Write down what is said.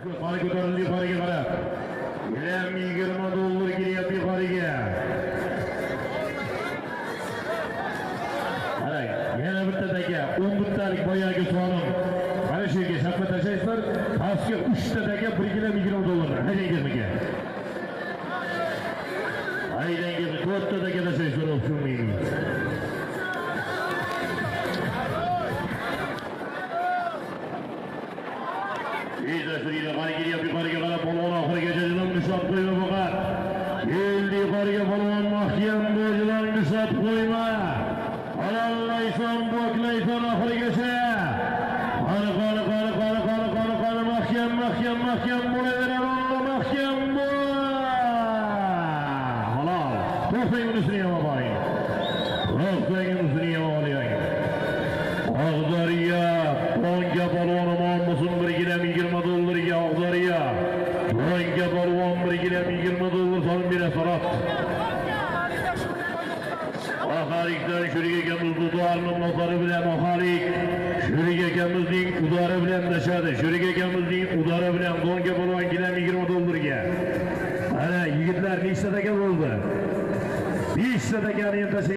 Qani ko'tarildi yuqoriga qarab. Gilam $20 kelyapti yuqoriga. Qarang, yana bittadagi 10 bittalik boyagi sonim. Mana shu yerga shapka tashlaysizlar, pastga 3 tadagi 1 gilam $20. Haydangizmi? Haydangizmi? 4 tadagi tashlaysizlar, o'xshamaydi. Suriye qani kelyapti yuqoriga qarab polvon oxirigacha jilon nishot qo'yma faqat. Keldi yuqoriga polvon mahkam bo'jilon nishot qo'yma. Alallaysan, boklaysan oxirigacha. Qani mahkam bo'laverar, mahkam bo'l. Halol. To'xtang unisini ham oling. To'xtang unisini ham oling. Og'dariya, To'nga polvon omon bo'lsin, 1 gilam $20 ga Og'dariya. To'nga polvon 1 gilam $20 solib berasizlar. Oxalikdan Shurik akamiz dutorni motori bilan oxalik. Shurik akamizning udori bilan tashadi. Shurik akamizning udori bilan To'nga polvon gilam $20 ga. Ana yigitlar nechta taka bo'ldi? 5 ta takani ham